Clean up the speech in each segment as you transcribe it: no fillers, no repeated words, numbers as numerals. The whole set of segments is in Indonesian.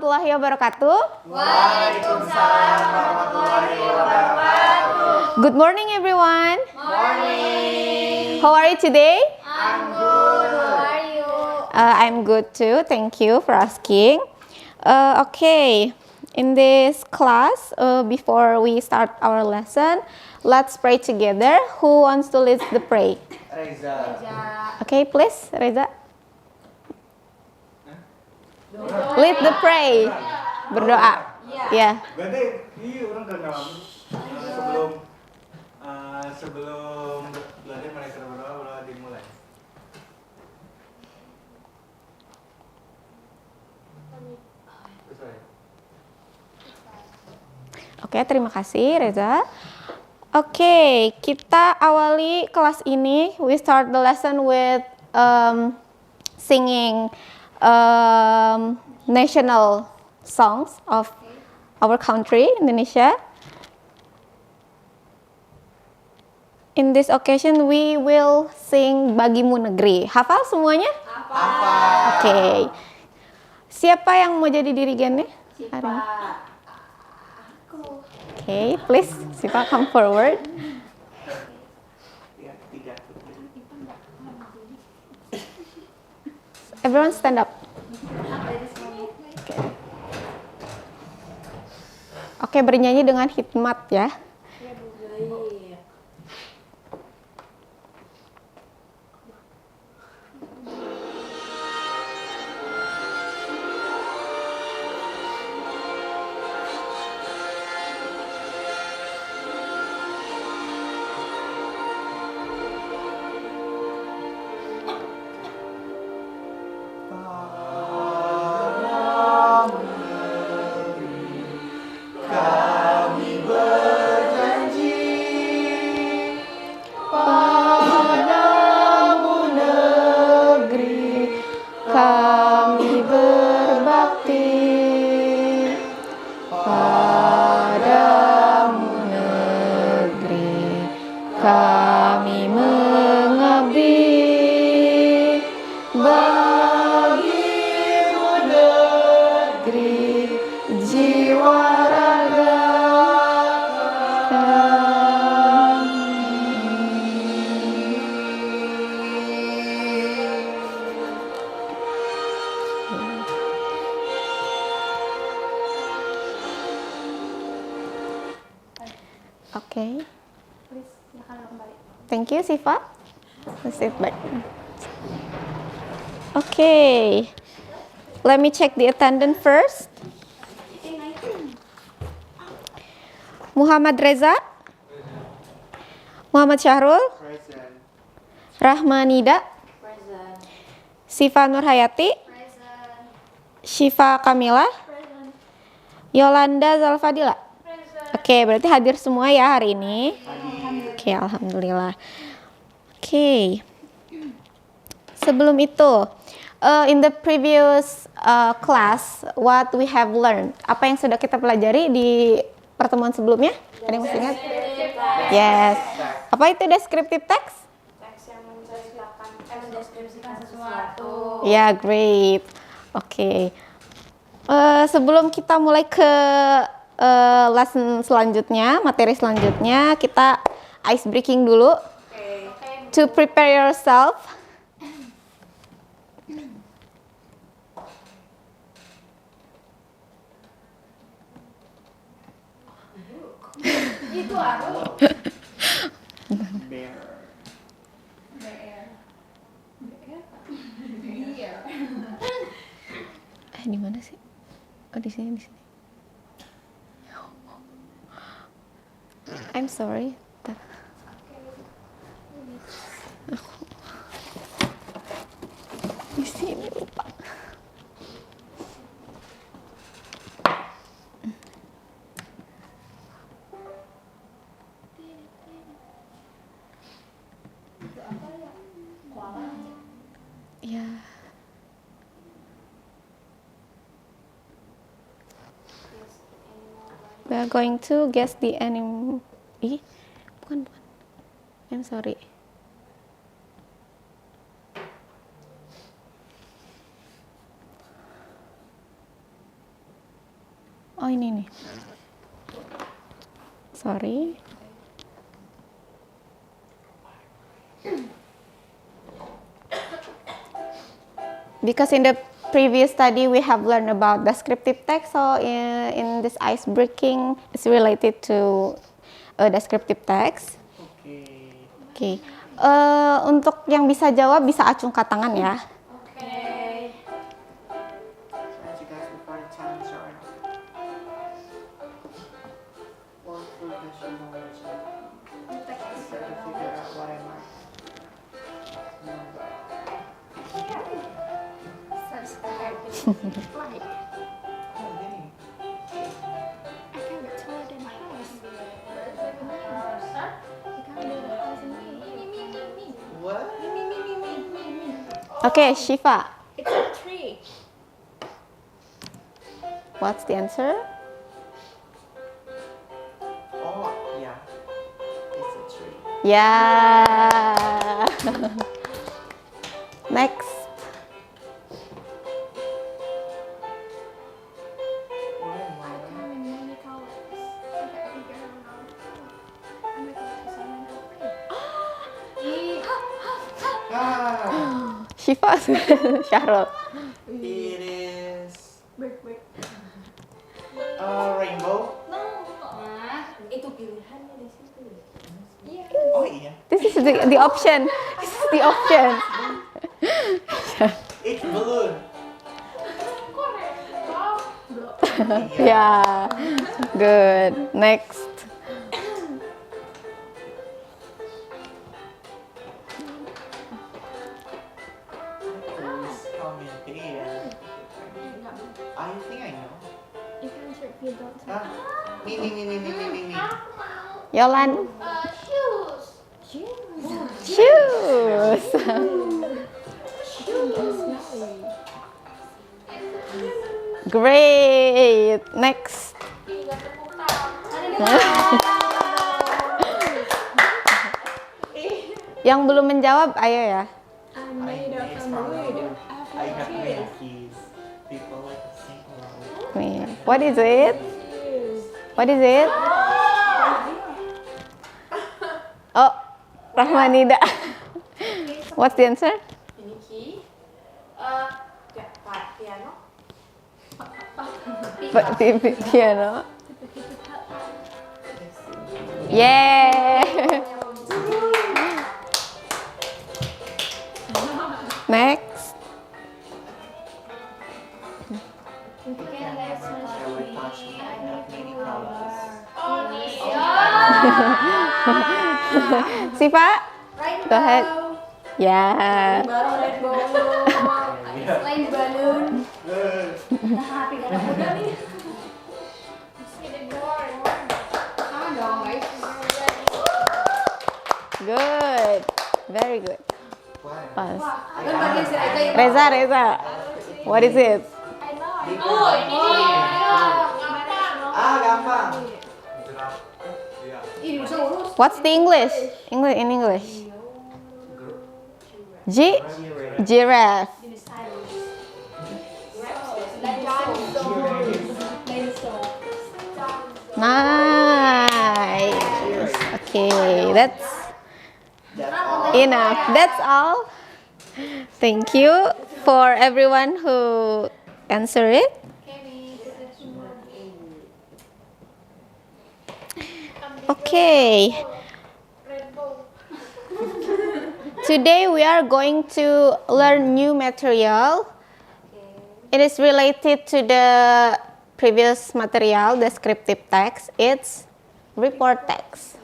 warahmatullahi wabarakatuh. Waalaikumsalam warahmatullahi wabarakatuh. Good morning everyone. Morning. How are you today? I'm good. How are you? I'm good too. Thank you for asking. Okay, in this class, before we start our lesson, let's pray together. Who wants to lead the pray? Reza. Okay, please, Reza. Lead the pray. Berdoa. Ya. Berarti ini orang kenal sebelum belajar mereka berdoa dimulai. Oke, terima kasih Reza. Oke, kita awali kelas ini. We start the lesson with singing national songs of our country, Indonesia. In this occasion, we will sing Bagimu Negeri. Hafal semuanya? Hafal. Oke. Siapa yang mau jadi dirigennya? Hari ini? Okay, please, Siva come forward. Everyone stand up. Oke, bernyanyi dengan hikmat ya. Kami berbakti padamu negeri, kami mengabdi bagimu negeri, jiwa raga Okay. Thank you, Siva. Let's sit back. Okay. Let me check the attendance first. Muhammad Reza, Muhammad Syahrul, Present. Rahmanida, Siva Nurhayati, Syifa Kamila, Yolanda Zalfadila. Oke, berarti hadir semua ya hari ini. Oke, alhamdulillah. Oke. Sebelum itu, in the previous class, what we have learned? Apa yang sudah kita pelajari di pertemuan sebelumnya? Ada yang masih ingat? Yes. Apa itu descriptive text? Teks yang mendeskripsikan sesuatu. Ya, great. Oke. Sebelum kita mulai ke lesson selanjutnya, materi selanjutnya, kita ice breaking dulu. To prepare yourself. Itu aku. Bear. Di mana sih? Oh, di sini, di sini. I'm sorry. Aku di sini lupa. Ya. We are going to guess the animal. Bukan. I'm sorry. ini nih. Sorry. Because in the previous study we have learned about descriptive text, so in this ice breaking it's related to descriptive text. Oke. Oke. Untuk yang bisa jawab bisa acungkan tangan ya. Okay. So as you guys before the challenge are or through visual knowledge, try to figure out what I marked. What? Oke, Shiva. It's a tree. What's the answer? Oh, yeah. It's a tree. Yeah. Next. What am I? Ah, Shiva. Syahrul. It is a rainbow. Itu pilihannya di situ. Oh iya. This is the option. This is the option. It's balloon. Yeah. Good. Next. Please come in here. I think I know. Ah, me. Yolan. Shoes. Shoes. Great. Next. Yang belum menjawab, ayo ya. I got many keys. People like to sing along. Nih, what is it? What is it? Oh, Rahmanida. What's the answer? Ini key. Piano. Piano. Yeah. Next. I would touch me. I have many colors. Siva, Rainbow. go ahead. Yeah. Baru rainbow. Selain balloon. Nah, api anak muda nih. Skateboard. Sama dong, guys. Good. Very good. What? Pas. Kan bagian si Reza. Reza. What is it? Oh, ini dia. Ah, gampang. jerap. Iya. Ih, bisa urus. What's the English? English in English. Giraffe. Dinosaurus. Nice. Okay, that's That's all. enough. That's all. Thank you for everyone who answered it. Okay. Today we are going to learn new material. It is related to the previous material, descriptive text. It's report text.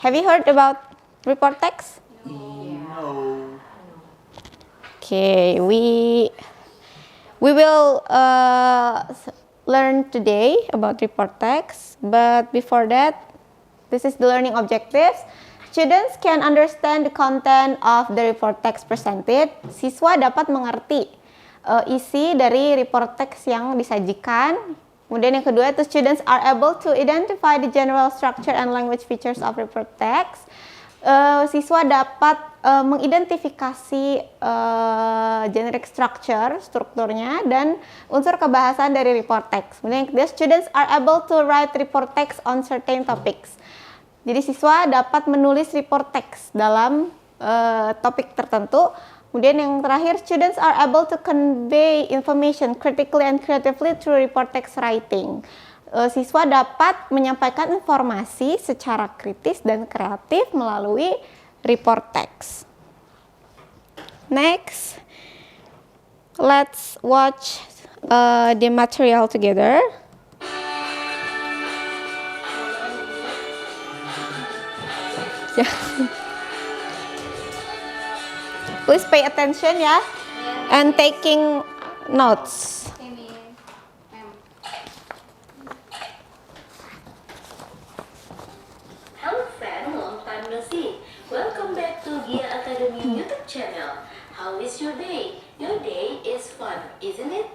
Have you heard about report text? No. Okay, we will learn today about report text, but before that, this is the learning objectives. Students can understand the content of the report text presented. Siswa dapat mengerti isi dari report text yang disajikan. Kemudian yang kedua itu students are able to identify the general structure and language features of report text. siswa dapat mengidentifikasi generic structure, strukturnya, dan unsur kebahasan dari report text. Kemudian the students are able to write report text on certain topics. Jadi siswa dapat menulis report text dalam topik tertentu. Kemudian yang terakhir, students are able to convey information critically and creatively through report text writing. Siswa dapat menyampaikan informasi secara kritis dan kreatif melalui report text. Next, let's watch the material together. Please pay attention ya, and taking notes. Ini mem. Hello friend, long time no see. Welcome back to Gia Academy YouTube channel. How is your day? Your day is fun, isn't it?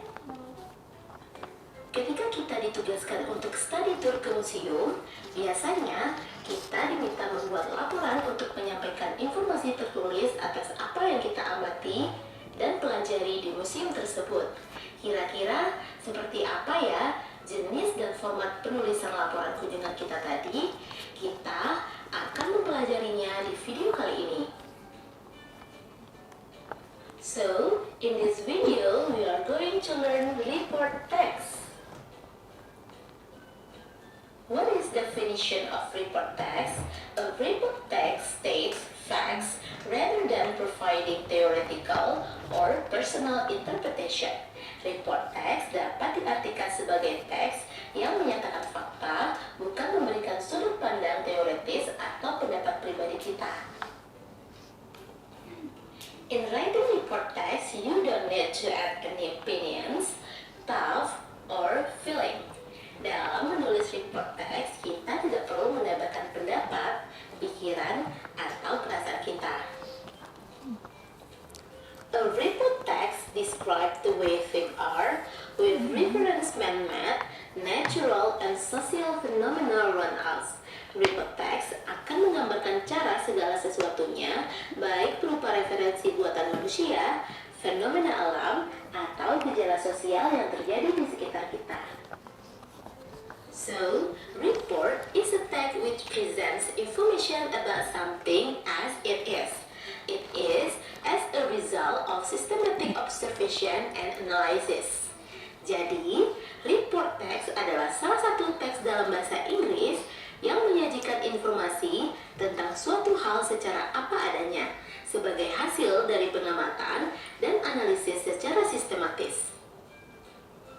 Ketika kita ditugaskan untuk study tour ke museum, biasanya kita diminta membuat laporan untuk menyampaikan informasi tertulis atas apa yang kita amati dan pelajari di museum tersebut. Kira-kira seperti apa ya jenis dan format penulisan laporan kunjungan kita tadi? Kita akan mempelajarinya di video kali ini. So, in this video, we are going to learn report text. What is definition of report text? A report text states facts rather than providing theoretical or personal interpretation. Report text dapat diartikan sebagai teks yang menyatakan fakta, bukan memberikan sudut pandang teoretis atau pendapat pribadi kita. In writing report text, you don't need to add any opinions, thoughts, or feeling. Dalam menulis report text, kita tidak perlu menambahkan pendapat, pikiran, atau perasaan kita. A report text describes the way things are with reference man-made, natural, and social phenomena around us. Report text akan menggambarkan cara segala sesuatunya, baik berupa referensi buatan manusia, fenomena alam, atau gejala sosial yang terjadi di sekitar kita. So, report is a text which presents information about something as it is. It is as a result of systematic observation and analysis. Jadi, report text adalah salah satu teks dalam bahasa Inggris yang menyajikan informasi tentang suatu hal secara apa adanya, sebagai hasil dari pengamatan dan analisis secara sistematis.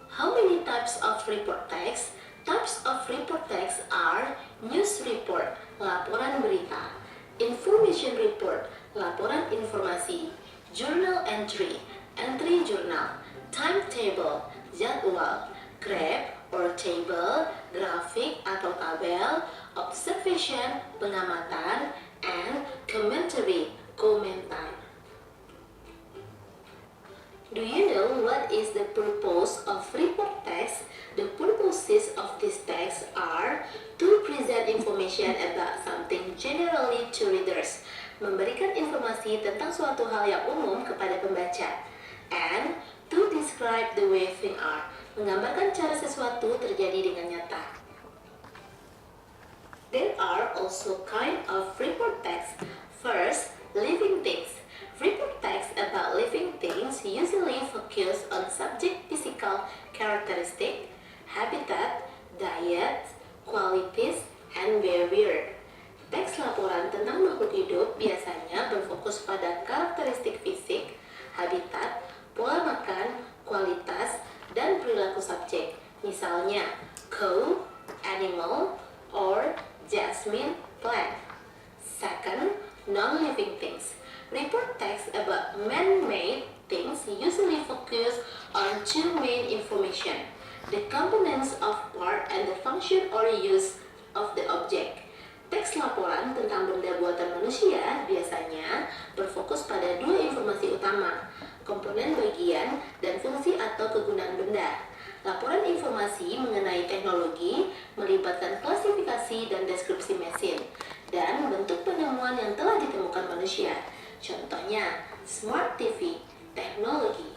How many types of report text? Types of report text are news report, laporan berita, information report, laporan informasi, journal entry, entry jurnal, timetable, jadwal, graph or table, grafik atau tabel, observation, pengamatan, and commentary, komentar. Do you know what is the purpose of report text? The purposes of this text are to present information about something generally to readers, memberikan informasi tentang suatu hal yang umum kepada pembaca, and to describe the way things are, menggambarkan cara sesuatu terjadi dengan nyata. There are also kind of report text. First, living things. Report text about living things usually focus on subject physical characteristic, habitat, diet, qualities, and behavior. Teks laporan tentang makhluk hidup biasanya berfokus pada karakteristik fisik, habitat, pola makan, kualitas, dan perilaku subjek. Misalnya, cow, animal, or jasmine plant. Second, non-living things. Report text about man-made things usually focus on two main information: the components of part and the function or use of the object. Teks laporan tentang benda buatan manusia biasanya berfokus pada dua informasi utama: komponen bagian dan fungsi atau kegunaan benda. Laporan informasi mengenai teknologi melibatkan klasifikasi dan deskripsi mesin. dan bentuk penemuan yang telah ditemukan manusia. Contohnya, smart TV, teknologi.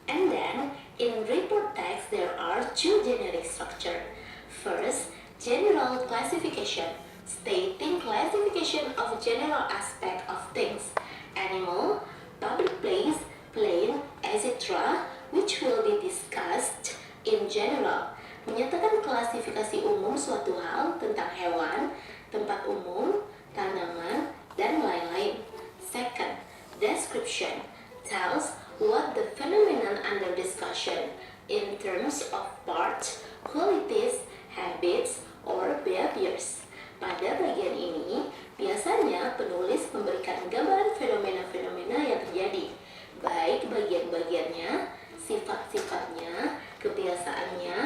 And then, in report text, there are two generic structure. First, general classification, stating classification of general aspect of things, animal, public place, plane, etc., which will be discussed in general. Menyatakan klasifikasi umum suatu hal tentang hewan, tempat umum, tanaman, dan lain-lain. Second, description tells what the phenomenon under discussion in terms of parts, qualities, habits, or behaviors. Pada bagian ini, biasanya penulis memberikan gambaran fenomena-fenomena yang terjadi, baik bagian-bagiannya, sifat-sifatnya, kebiasaannya,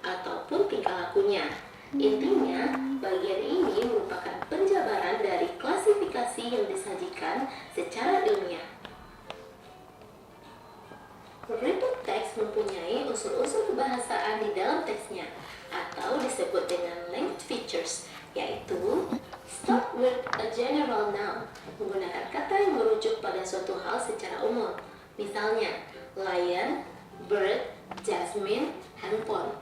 ataupun tingkah lakunya. Intinya, bagian ini merupakan penjabaran dari klasifikasi yang disajikan secara ilmiah. Report text mempunyai unsur-unsur kebahasaan di dalam teksnya, atau disebut dengan language features, yaitu start with a general noun, menggunakan kata yang merujuk pada suatu hal secara umum. Misalnya, lion, bird, jasmine, handphone.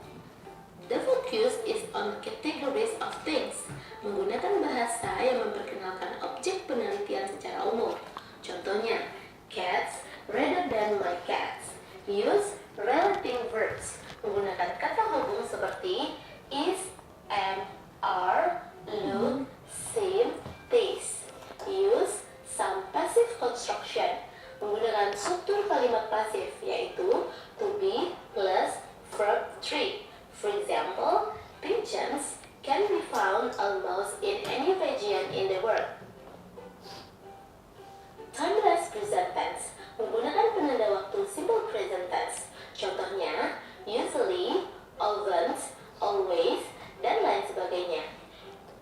The focus is on categories of things, menggunakan bahasa yang memperkenalkan objek penelitian secara umum. Contohnya, cats rather than my cats. Use relative verbs, menggunakan kata hubung seperti is, am, are, look, seem, taste. Use some passive construction, menggunakan struktur kalimat pasif, yaitu to be plus verb 3. For example, pigeons can be found almost in any region in the world. Timeless present tense, menggunakan penanda waktu simple present tense. Contohnya, usually, always, always, dan lain sebagainya.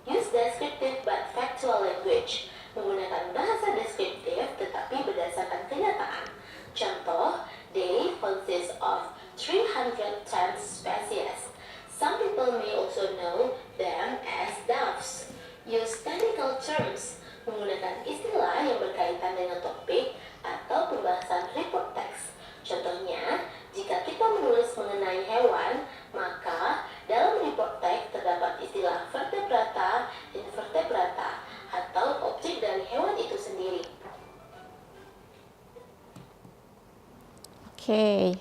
Use descriptive but factual language, menggunakan bahasa deskriptif tetapi berdasarkan kenyataan. Contoh, they consist of 310 species. Some people may also know them as doves. Use technical terms, menggunakan istilah yang berkaitan dengan topik atau pembahasan report text. Contohnya, jika kita menulis mengenai hewan, maka dalam report text terdapat istilah vertebrata, invertebrata, atau objek dari hewan itu sendiri. Okay.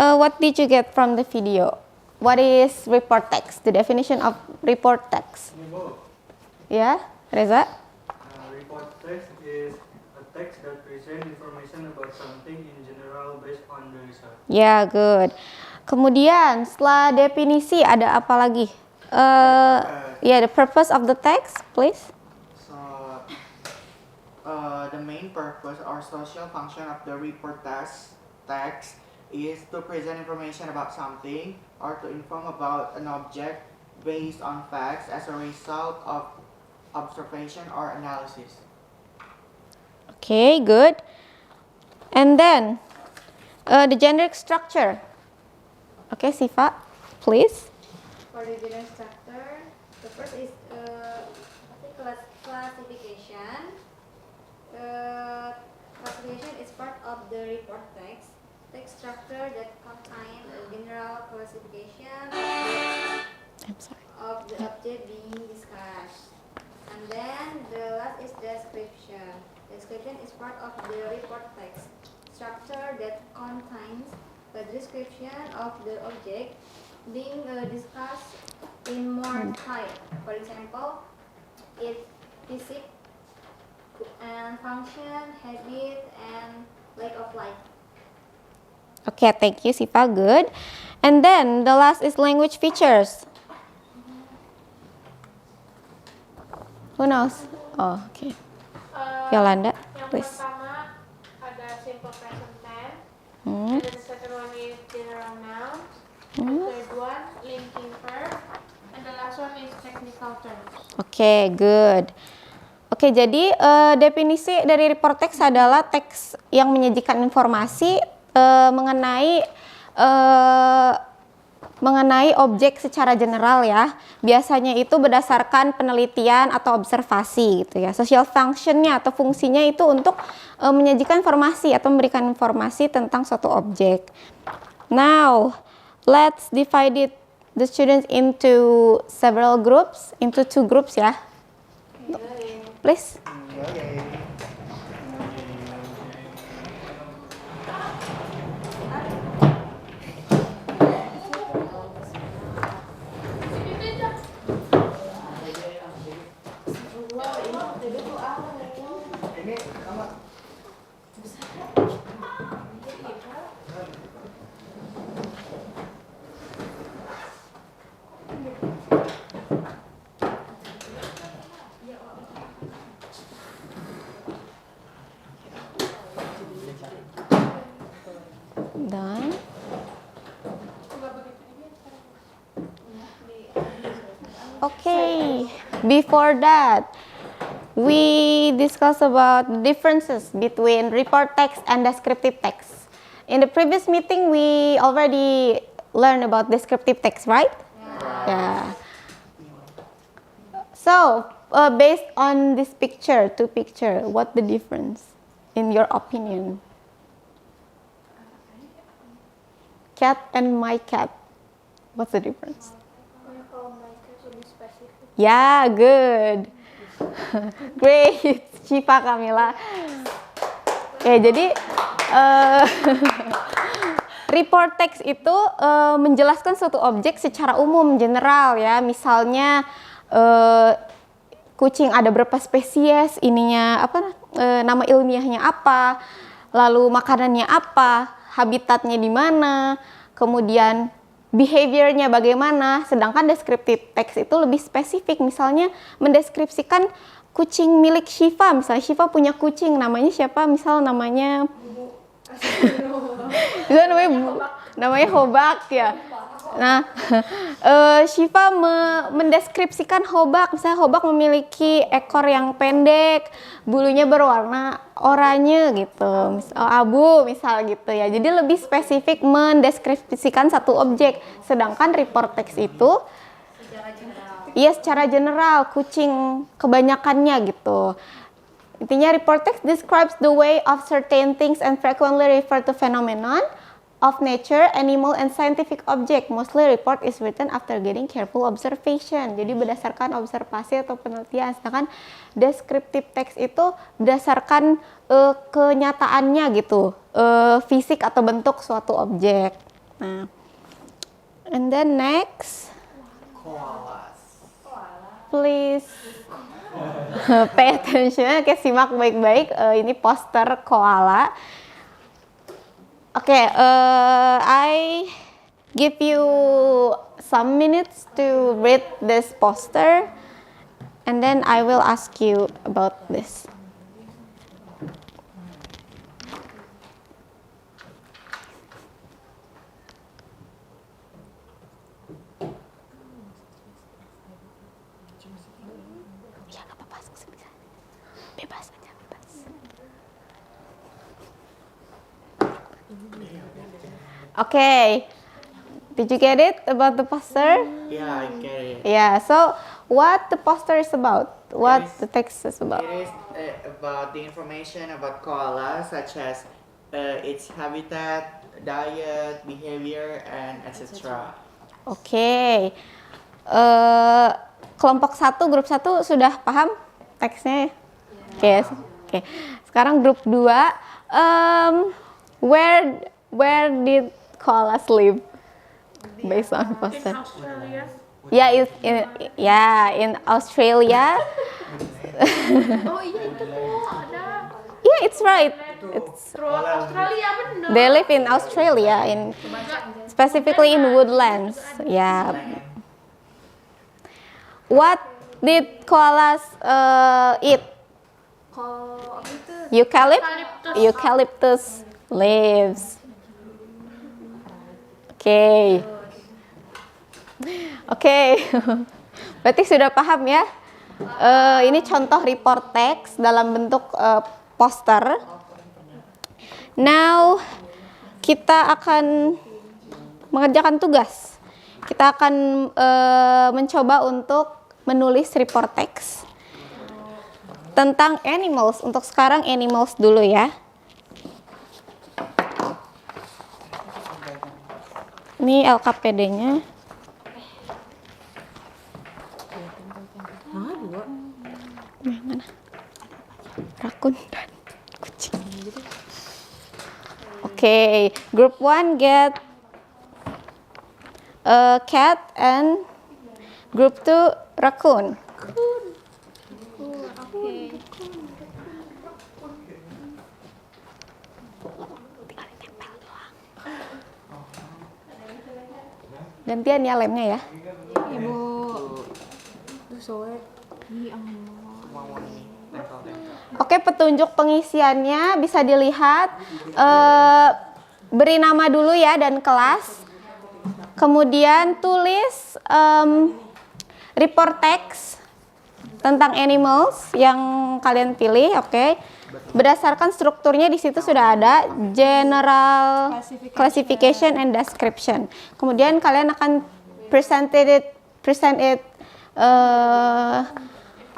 What did you get from the video? What is report text? The definition of report text. Yeah, Reza? Report text is a text that presents information about something in general based on the research. Yeah, good. Kemudian setelah definisi ada apa lagi? Yeah, the purpose of the text, please. So, the main purpose or social function of the report text is to present information about something or to inform about an object based on facts as a result of observation or analysis. Okay, good. And then the generic structure. Okay, Siva, please. For the generic structure, the first is classification. Classification is part of the report text. Text structure that contains a general classification I'm sorry. of the object being discussed. And then the last is description. Description is part of the report text. Structure that contains the description of the object being discussed in more detail. For example, its physics and function, habit, and lack of light. Okay, thank you, Siva. Good. And then the last is language features. Who knows? Oh, okay. Yolanda, Yang please. pertama ada simple present tense, Hmm. and the second one is general nouns, Hmm. the third one linking verb, and the last one is technical terms. Oke, good. Oke, jadi definisi dari report text adalah teks yang menyajikan informasi mengenai mengenai objek secara general ya. Biasanya itu berdasarkan penelitian atau observasi gitu ya. Social functionnya atau fungsinya itu untuk menyajikan informasi atau memberikan informasi tentang suatu objek. Now, let's divide the students into several groups, into 2 groups ya. Please. Done. Okay, before that, we discuss about the differences between report text and descriptive text. In the previous meeting, we already learned about descriptive text, right? Yeah. So, based on this picture, 2 picture, what the difference in your opinion? Cat and my cat. What's the difference? Yeah, good. Great, Syifa Kamila. Ya, jadi report text itu menjelaskan suatu objek secara umum, general ya. Misalnya kucing ada berapa spesies, ininya apa, nama ilmiahnya apa, lalu makanannya apa, habitatnya di mana, kemudian behaviornya bagaimana. Sedangkan descriptive text itu lebih spesifik, misalnya mendeskripsikan kucing milik Syifa. Misalnya Syifa punya kucing, namanya siapa? Misal namanya namanya Hobak ya. Nah, Syifa mendeskripsikan Hobak. Misalnya Hobak memiliki ekor yang pendek, bulunya berwarna oranye gitu, abu misal gitu ya. Jadi lebih spesifik mendeskripsikan satu objek. Sedangkan report text itu secara general, kucing kebanyakannya gitu. Intinya report text describes the way of certain things and frequently refer to phenomenon of nature, animal, and scientific object. Mostly report is written after getting careful observation. Jadi berdasarkan observasi atau penelitian. Sedangkan descriptive text itu berdasarkan kenyataannya gitu, fisik atau bentuk suatu objek. Nah, and then next, please pay attention. Oke, simak baik-baik. Ini poster koala. Okay, I give you some minutes to read this poster, and then I will ask you about this. Ya, nggak apa-apa, bebas aja, bebas. Okay, did you get it about the poster? Yeah, I get it. Yeah, so what the poster is about? What the text is about? It is about the information about koala, such as its habitat, diet, behavior, and etc. Oke, kelompok 1, grup 1 sudah paham teksnya? Oke. Sekarang grup 2, where did koalas live based on poster? In Australia. In Australia. Oh iya itu tuh ada. Yeah, it's right. It's Terus Australia bener. They live in Australia, specifically in woodlands. Yeah. What did koalas eat? Eucalyptus leaves. Oke. Berarti sudah paham ya? Ini contoh report text dalam bentuk poster. Now kita akan mengerjakan tugas. Kita akan mencoba untuk menulis report text tentang animals. Untuk sekarang animals dulu ya. Ini LKPD-nya. Yang mana? Rakun dan kucing. Okay, group 1 get a cat and group 2 raccoon. Gantian ya lemnya ya. Ibu. Soalnya Oke, petunjuk pengisiannya bisa dilihat. Beri nama dulu ya dan kelas. Kemudian tulis report text tentang animals yang kalian pilih, oke. Berdasarkan strukturnya di situ sudah ada general classification and description. Kemudian kalian akan present it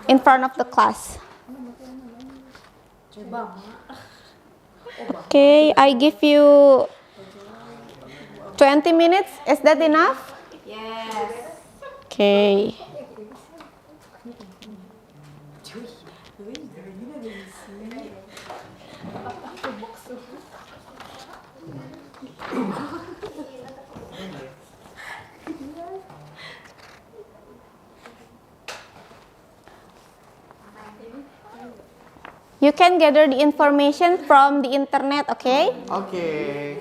in front of the class. Okay, I give you 20 minutes. Is that enough? yes. Okay. You can gather the information from the internet, okay? Oke.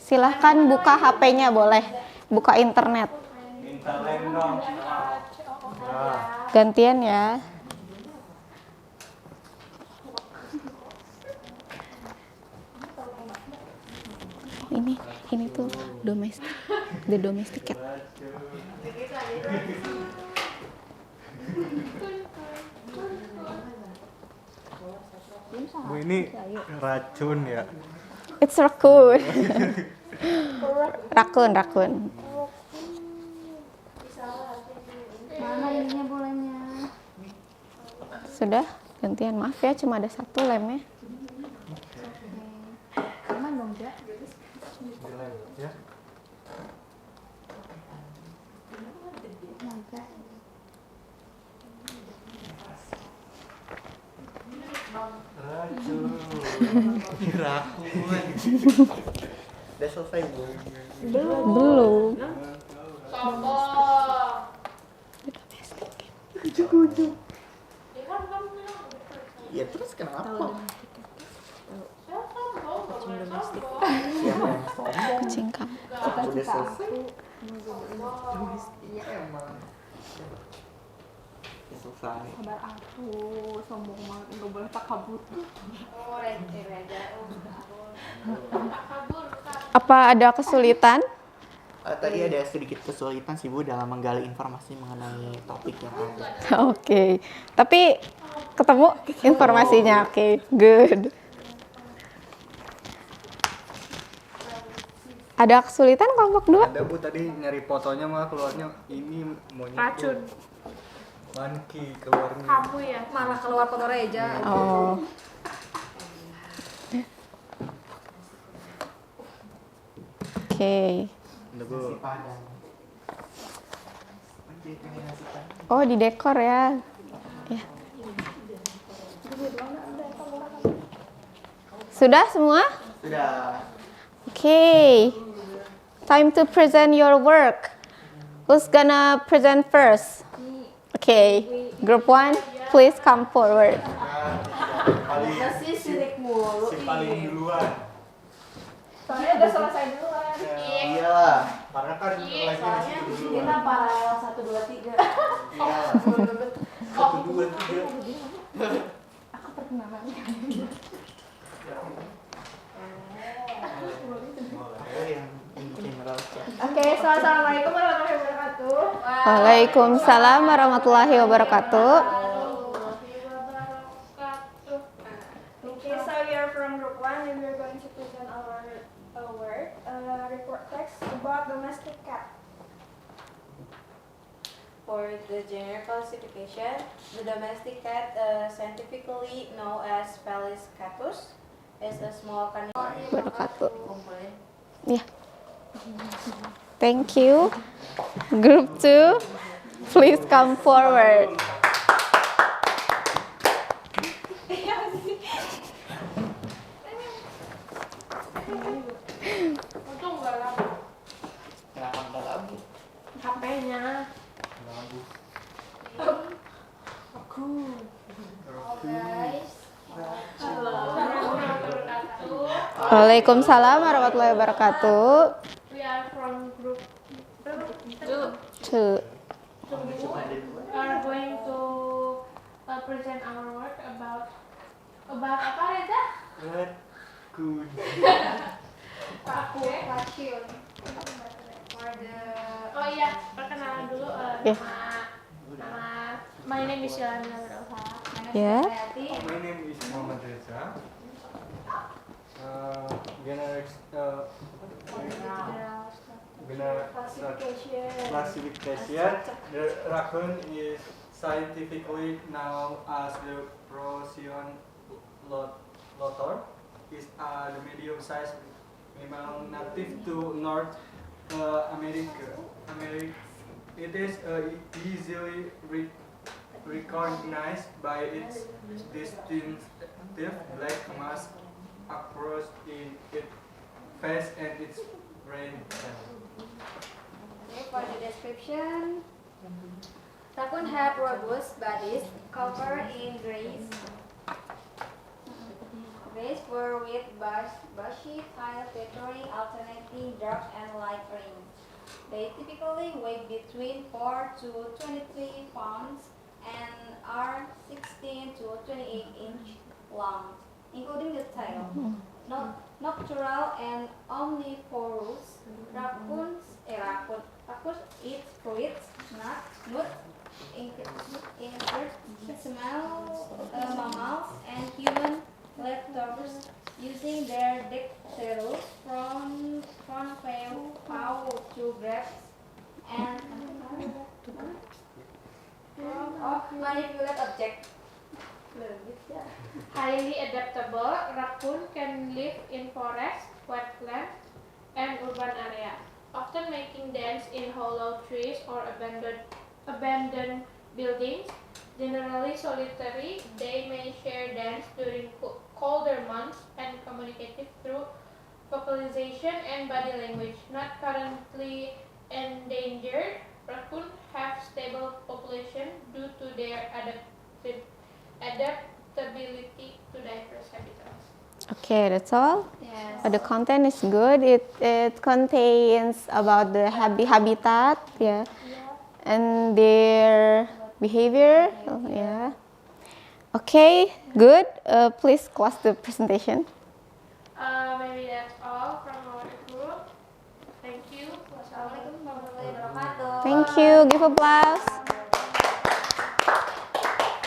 Silahkan buka HP-nya boleh, buka internet. Minta lem dong. Gantian ya. Oh, ini tuh domestic, the domestic cat. Bu, ini racun ya. It's raccoon. Raccoon. Mana ininya bolanya? Sudah, gantian. Maaf ya, cuma ada satu lemnya. Aman dong, Ja? Ya. Racun. Racun. Udah selesai belum? Belum. Ya terus kenapa? Kucing kamu. Udah selesai. Iya emang. Ya selesai. Sabar aku, sombong banget, nggak boleh takabur. Apa ada kesulitan? Tadi ada sedikit kesulitan sih Bu dalam menggali informasi mengenai topik yang ada. Oke. Tapi ketemu informasinya. Oke, good. Ada kesulitan kelompok 2? Ada Bu tadi nyari fotonya mah keluarnya ini monyet. Racun. Monkey keluarnya. Kamu ya. Malah keluar foto Reja. Oh. Oke. Ada Bu. Nasi Padang. Oke, pengen nasi Padang. Oh, di dekor ya. Ya. Sudah semua? Sudah. Okay. Time to present your work. Who's gonna present first? Okay. Group 1, please come forward. Masih sirik mulu. Si paling duluan. Soalnya udah selesai duluan. Iya. Karena kan lagi Soalnya kita paralel 1, 2, 3. Iya. 1, 2, 3. Oke, assalamualaikum warahmatullahi wabarakatuh. Waalaikumsalam warahmatullahi wabarakatuh. Okay, so we are from group 1 and we're going to present our work, report text about domestic For the general classification, the domestic cat, scientifically known as Felis catus, is a small carnivore. Wabarakatuh. Yeah. Thank you. Group 2, please come forward. Untung nggak labu. Kenapa nggak labu? HP-nya. Labu. Aku. Guys, Waalaikumsalam warahmatullahi wabarakatuh. We are from group 2. We are going to present our work about apa Reza? Good. Population. For the Oh iya, perkenalan dulu Ya. nama my name is Yolanda Nurulha. Ya. My name is Muhammad Reza. Classification. The raccoon is scientifically known as the Procyon lotor. Is the medium-sized mammal native to North America. It is easily recognized by its distinctive black mask across in its face and its brain cell. Okay, for the description, raccoon have robust bodies covered in grays fur with bushy tail featuring alternating dark and light rings. They typically weigh between 4 to 23 pounds and are 16 to 28 inch long, including the tail. Nocturnal and omnivorous, raccoons eat fruits, nuts, insects, small mammals, and human leftovers, using their dexterous front paw to grasp and manipulate objects. Highly adaptable, raccoon can live in forests, wetlands, and urban areas, often making dens in hollow trees or abandoned buildings. Generally solitary, they may share dens during colder months and communicate through vocalization and body language. Not currently endangered, raccoons have stable population due to their adaptability to diverse habitats. Okay, that's all. Yes. The content is good. It contains about the habitat, yeah, and their behavior, yeah. Okay, good. Please close the presentation. Maybe that's all from our group. Thank you. Assalamualaikum warahmatullahi wabarakatuh. Thank you. Give applause.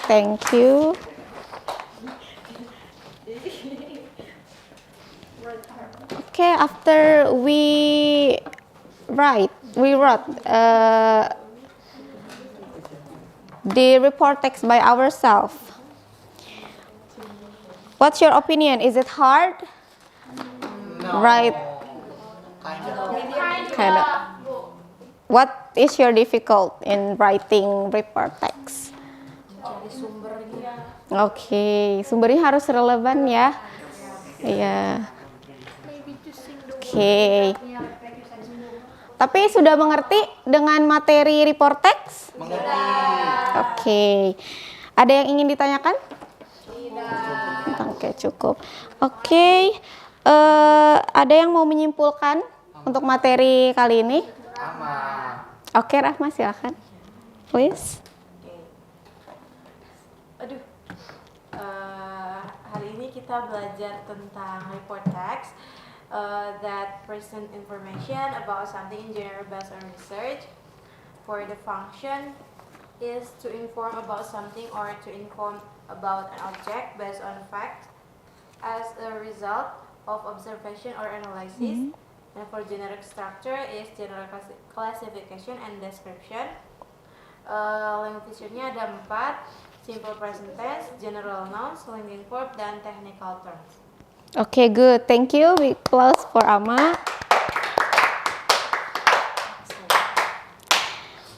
Thank you. Okay, after we wrote the report text by ourselves. What's your opinion? Is it hard? No. Right. Kinda. What is your difficult in writing report text? Oke, sumbernya harus relevan ya. Iya. Oke. Tapi sudah mengerti dengan materi report text? Mengerti. Oke. Ada yang ingin ditanyakan? Oke, cukup. Oke. Ada yang mau menyimpulkan untuk materi kali ini? Oke, Rahma silakan. Please. Hari ini kita belajar tentang report text that present information about something in general based on research. For the function is to inform about something or to inform about an object based on fact as a result of observation or analysis. And for generic structure is general classification and description. Language feature-nya ada 4, simple present tense, general nouns, linking verb, dan technical terms. Okay, good. Thank you. Big applause for Ama.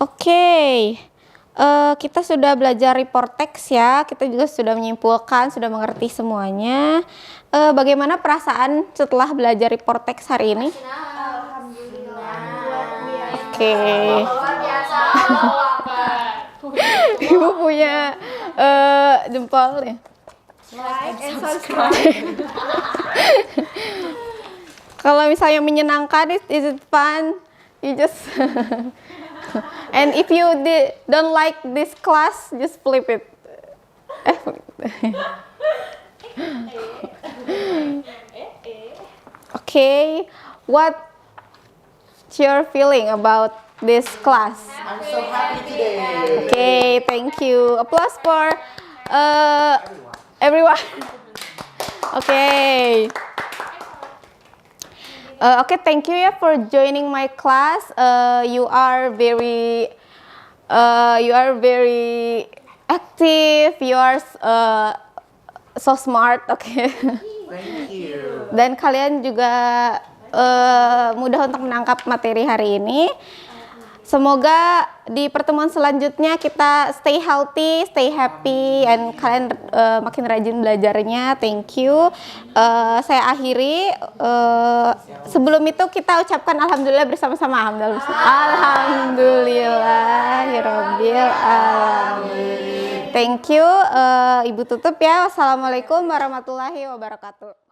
Oke, kita sudah belajar report text ya. Kita juga sudah menyimpulkan, sudah mengerti semuanya. Bagaimana perasaan setelah belajar report text hari ini? Oke. Luar biasa. Ibu punya jempol ya. Like and subscribe. Kalau misalnya menyenangkan, is it fun? You just and if you don't like this class, just flip it. Okay, what's your feeling about this class? I'm so happy today. Okay, thank you. Applause for everyone. Okay. Okay, thank you ya for joining my class. You are very active. You are so smart. Okay. Thank you. Dan kalian juga mudah untuk menangkap materi hari ini. Semoga di pertemuan selanjutnya kita stay healthy, stay happy, and kalian makin rajin belajarnya. Thank you. Saya akhiri. Sebelum itu kita ucapkan alhamdulillah bersama-sama. Alhamdulillahirabbil alamin. Thank you. Ibu tutup ya. Wassalamualaikum warahmatullahi wabarakatuh.